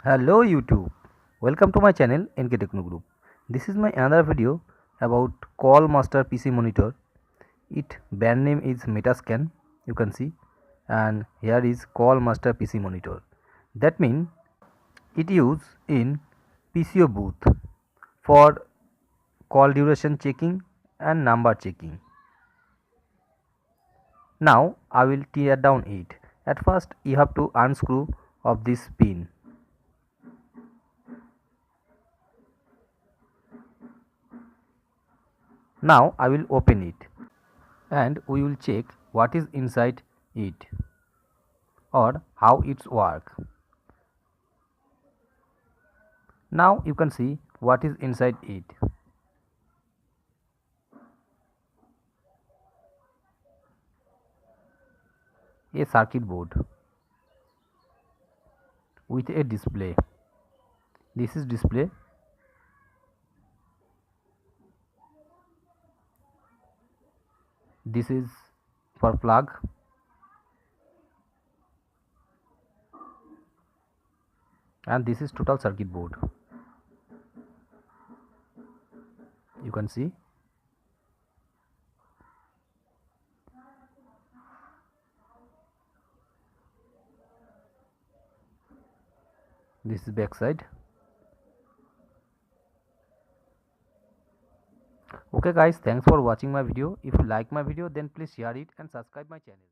Hello YouTube, welcome to my channel NK Techno Group. This is my another video about Call Master PC monitor. Its brand name is Metascan, you can see, and here is Call Master PC monitor. That means it used in PCO booth for call duration checking and number checking. Now I will tear down it. At first you have to unscrew of this pin. Now I will open it and we will check what is inside it or how it's work. Now you can see what is inside it. A circuit board with a display. This is display. This is for plug. And this is total circuit board. You can see. This is back side. Okay guys, thanks for watching my video. If you like my video then please share it and subscribe my channel.